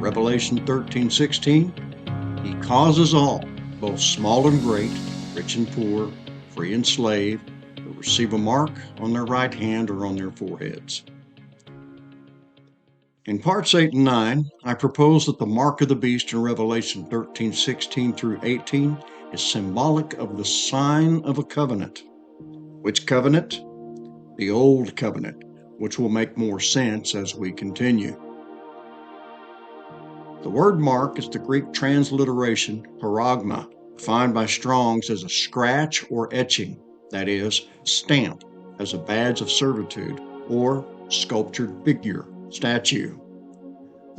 Revelation 13:16, he causes all, both small and great, rich and poor, free and slave, to receive a mark on their right hand or on their foreheads. In parts 8 and 9, I propose that the mark of the beast in Revelation 13:16 through 18 is symbolic of the sign of a covenant. Which covenant? The Old Covenant, which will make more sense as we continue. The word mark is the Greek transliteration paragma, defined by Strong's as a scratch or etching, that is, stamp, as a badge of servitude, or sculptured figure, statue.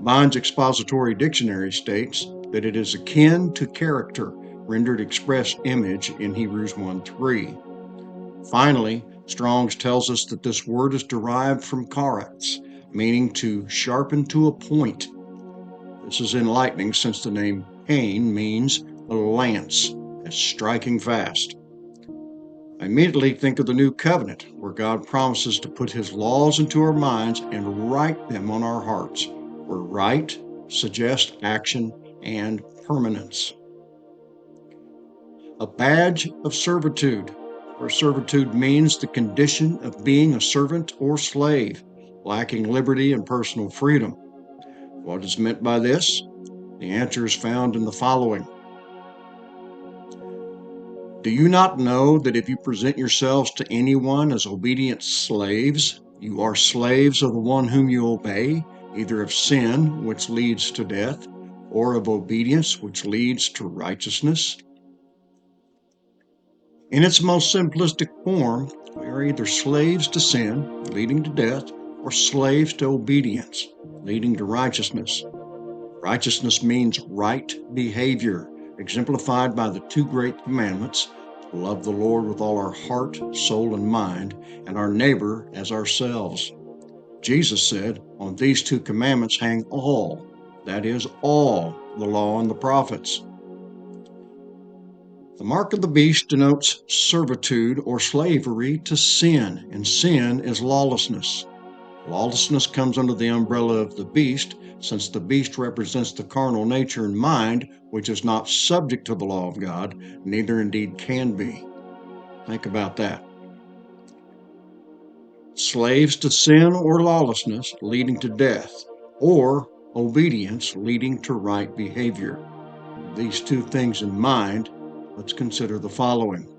Bond's expository dictionary states that it is akin to character, rendered express image in Hebrews 1:3. Finally, Strong's tells us that this word is derived from karatz, meaning to sharpen to a point. This is enlightening since the name Cain means a lance, as striking fast. I immediately think of the New Covenant, where God promises to put his laws into our minds and write them on our hearts, where write suggests action and permanence. A badge of servitude, where servitude means the condition of being a servant or slave, lacking liberty and personal freedom. What is meant by this? The answer is found in the following. Do you not know that if you present yourselves to anyone as obedient slaves, you are slaves of the one whom you obey, either of sin, which leads to death, or of obedience, which leads to righteousness? In its most simplistic form, we are either slaves to sin, leading to death, or slaves to obedience, leading to righteousness. Righteousness means right behavior, exemplified by the two great commandments: to love the Lord with all our heart, soul, and mind, and our neighbor as ourselves. Jesus said, on these two commandments hang all, that is, all the law and the prophets. The mark of the beast denotes servitude or slavery to sin, and sin is lawlessness. Lawlessness comes under the umbrella of the beast, since the beast represents the carnal nature and mind, which is not subject to the law of God, neither indeed can be. Think about that. Slaves to sin or lawlessness, leading to death, or obedience, leading to right behavior. With these two things in mind, let's consider the following.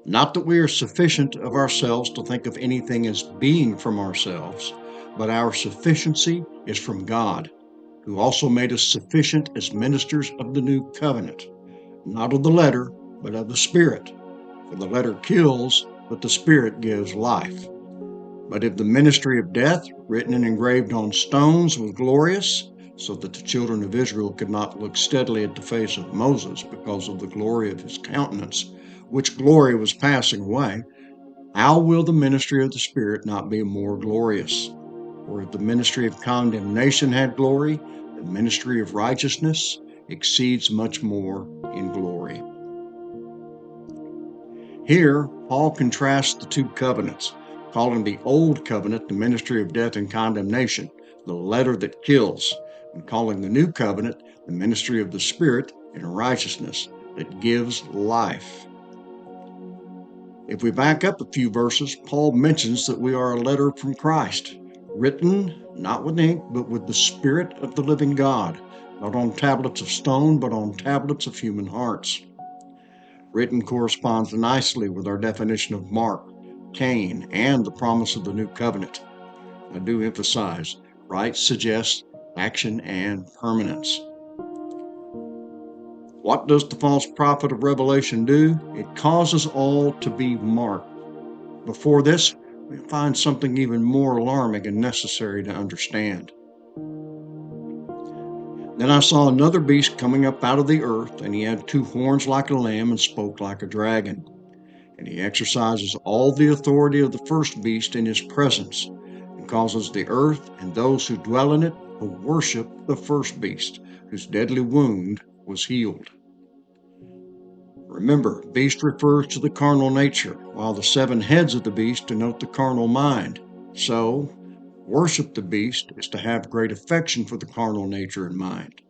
Not that we are sufficient of ourselves to think of anything as being from ourselves, but our sufficiency is from God, who also made us sufficient as ministers of the new covenant, not of the letter, but of the Spirit. For the letter kills, but the Spirit gives life. But if the ministry of death, written and engraved on stones, was glorious, so that the children of Israel could not look steadily at the face of Moses because of the glory of his countenance, which glory was passing away, how will the ministry of the Spirit not be more glorious? For if the ministry of condemnation had glory, the ministry of righteousness exceeds much more in glory. Here, Paul contrasts the two covenants, calling the Old Covenant the ministry of death and condemnation, the letter that kills, and calling the New Covenant the ministry of the Spirit and righteousness that gives life. If we back up a few verses, Paul mentions that we are a letter from Christ, written not with ink, but with the Spirit of the living God, not on tablets of stone, but on tablets of human hearts. Written corresponds nicely with our definition of mark, Cain, and the promise of the new covenant. I do emphasize, right suggests action and permanence. What does the false prophet of Revelation do? It causes all to be marked. Before this, we find something even more alarming and necessary to understand. Then I saw another beast coming up out of the earth, and he had two horns like a lamb and spoke like a dragon. And he exercises all the authority of the first beast in his presence, and causes the earth and those who dwell in it to worship the first beast, whose deadly wound was healed. Remember, beast refers to the carnal nature, while the seven heads of the beast denote the carnal mind. So, Worship the beast is to have great affection for the carnal nature and mind.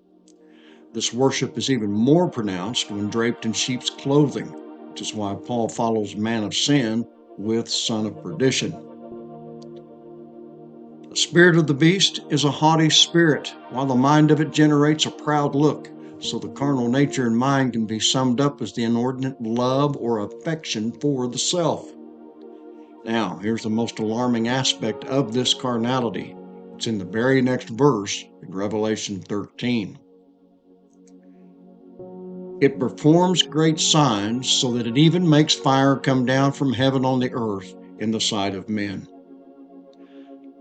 This worship is even more pronounced when draped in sheep's clothing, which is why Paul follows man of sin with son of perdition. The spirit of the beast is a haughty spirit, while the mind of it generates a proud look, so the carnal nature and mind can be summed up as the inordinate love or affection for the self. Now, here's the most alarming aspect of this carnality. It's in the very next verse in Revelation 13. It performs great signs so that it even makes fire come down from heaven on the earth in the sight of men.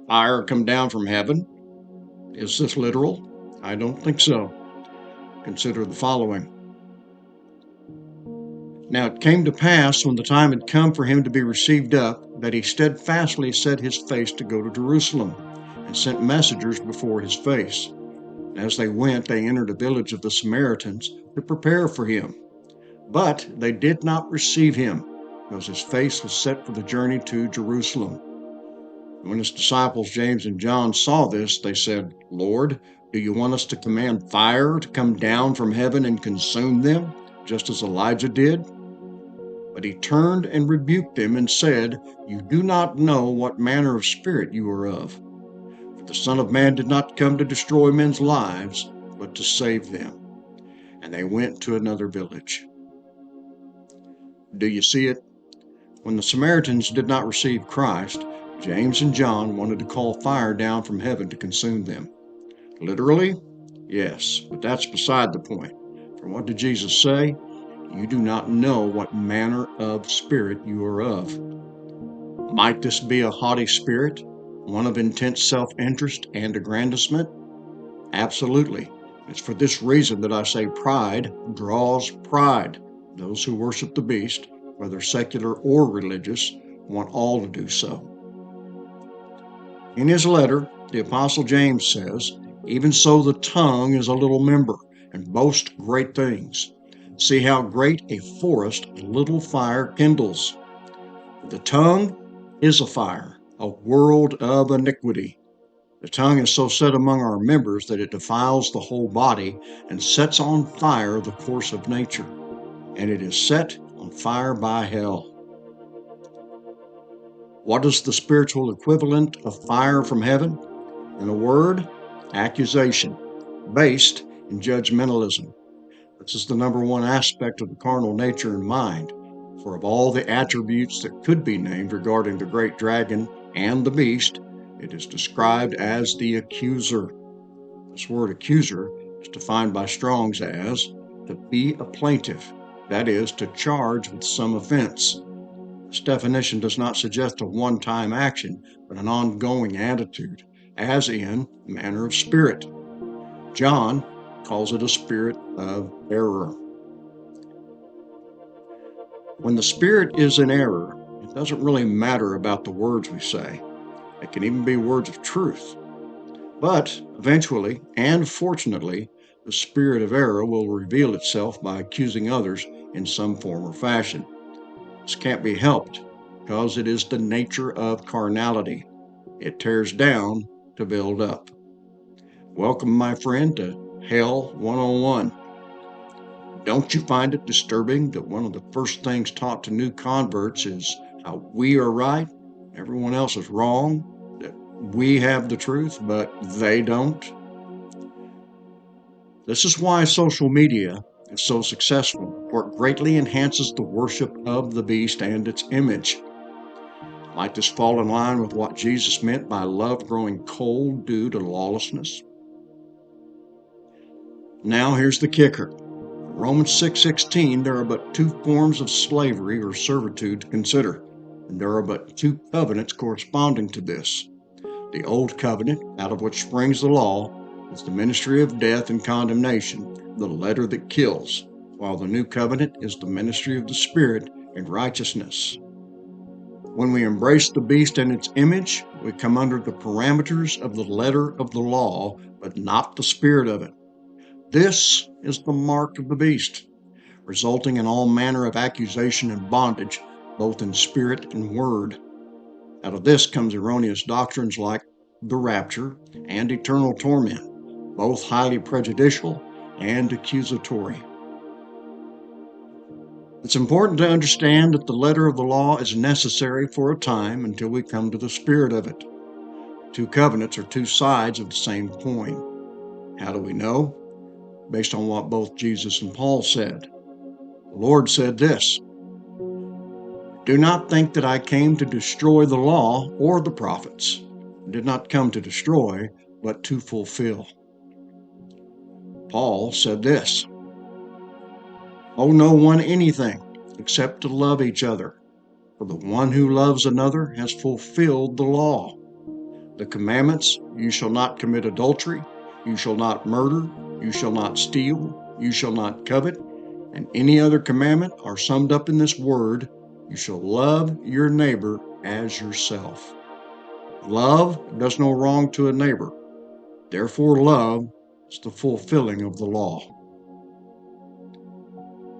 Fire come down from heaven? Is this literal? I don't think so. Consider the following. Now it came to pass, when the time had come for him to be received up, that he steadfastly set his face to go to Jerusalem, and sent messengers before his face. And as they went, they entered a village of the Samaritans to prepare for him. But they did not receive him, because his face was set for the journey to Jerusalem. And when his disciples James and John saw this, they said, Lord, do you want us to command fire to come down from heaven and consume them, just as Elijah did? But he turned and rebuked them and said, You do not know what manner of spirit you are of. For the Son of Man did not come to destroy men's lives, but to save them. And they went to another village. Do you see it? When the Samaritans did not receive Christ, James and John wanted to call fire down from heaven to consume them. Literally? Yes, but that's beside the point. For what did Jesus say? You do not know what manner of spirit you are of. Might this be a haughty spirit, one of intense self-interest and aggrandizement? Absolutely. It's for this reason that I say pride draws pride. Those who worship the beast, whether secular or religious, want all to do so. In his letter, the Apostle James says, Even so the tongue is a little member, and boasts great things. See how great a forest a little fire kindles. The tongue is a fire, a world of iniquity. The tongue is so set among our members that it defiles the whole body and sets on fire the course of nature, and it is set on fire by hell. What is the spiritual equivalent of fire from heaven? In a word, accusation, based in judgmentalism. This is the number one aspect of the carnal nature and mind, for of all the attributes that could be named regarding the great dragon and the beast, it is described as the accuser. This word accuser is defined by Strong's as to be a plaintiff, that is, to charge with some offense. This definition does not suggest a one-time action, but an ongoing attitude, as in manner of spirit. John calls it a spirit of error. When the spirit is in error, it doesn't really matter about the words we say. It can even be words of truth. But eventually, and fortunately, the spirit of error will reveal itself by accusing others in some form or fashion. This can't be helped, because it is the nature of carnality. It tears down to build up. Welcome, my friend, to Hell 101. Don't you find it disturbing that one of the first things taught to new converts is how we are right, everyone else is wrong, that we have the truth, but they don't? This is why social media is so successful, for it greatly enhances the worship of the beast and its image. Might this fall in line with what Jesus meant by love growing cold due to lawlessness? Now here's the kicker. Romans 6:16, there are but two forms of slavery or servitude to consider, and there are but two covenants corresponding to this. The old covenant, out of which springs the law, is the ministry of death and condemnation, the letter that kills, while the new covenant is the ministry of the Spirit and righteousness. When we embrace the beast and its image, we come under the parameters of the letter of the law, but not the spirit of it. This is the mark of the beast, resulting in all manner of accusation and bondage, both in spirit and word. Out of this comes erroneous doctrines like the rapture, and eternal torment, both highly prejudicial and accusatory. It's important to understand that the letter of the law is necessary for a time until we come to the spirit of it. Two covenants are two sides of the same coin. How do we know? Based on what both Jesus and Paul said. The Lord said this, "Do not think that I came to destroy the law or the prophets. I did not come to destroy, but to fulfill." Paul said this, "Owe no one anything except to love each other, for the one who loves another has fulfilled the law. The commandments, you shall not commit adultery, you shall not murder, you shall not steal, you shall not covet, and any other commandment are summed up in this word, you shall love your neighbor as yourself." Love does no wrong to a neighbor. Therefore, love is the fulfilling of the law.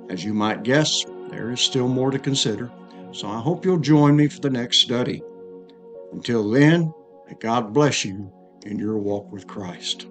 As you might guess, there is still more to consider, so I hope you'll join me for the next study. Until then, may God bless you in your walk with Christ.